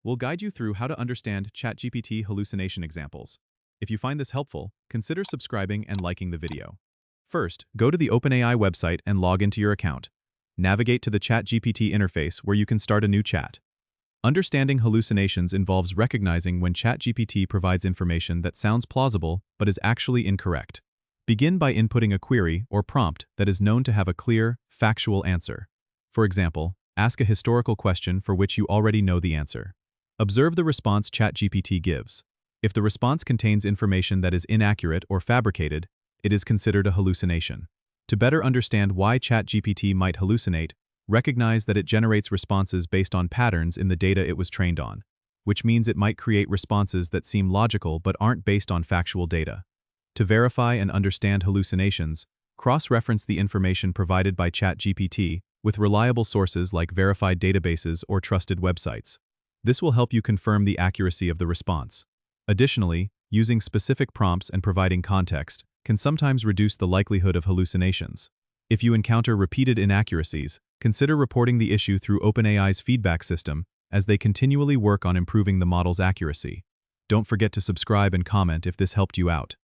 we'll guide you through how to understand ChatGPT hallucination examples. If you find this helpful, consider subscribing and liking the video. First, go to the OpenAI website and log into your account. Navigate to the ChatGPT interface where you can start a new chat. Understanding hallucinations involves recognizing when ChatGPT provides information that sounds plausible but is actually incorrect. Begin by inputting a query or prompt that is known to have a clear, factual answer. For example, ask a historical question for which you already know the answer. Observe the response ChatGPT gives. If the response contains information that is inaccurate or fabricated, it is considered a hallucination. To better understand why ChatGPT might hallucinate, recognize that it generates responses based on patterns in the data it was trained on, which means it might create responses that seem logical but aren't based on factual data. To verify and understand hallucinations, cross-reference the information provided by ChatGPT with reliable sources like verified databases or trusted websites. This will help you confirm the accuracy of the response. Additionally, using specific prompts and providing context can sometimes reduce the likelihood of hallucinations. If you encounter repeated inaccuracies, consider reporting the issue through OpenAI's feedback system as they continually work on improving the model's accuracy. Don't forget to subscribe and comment if this helped you out.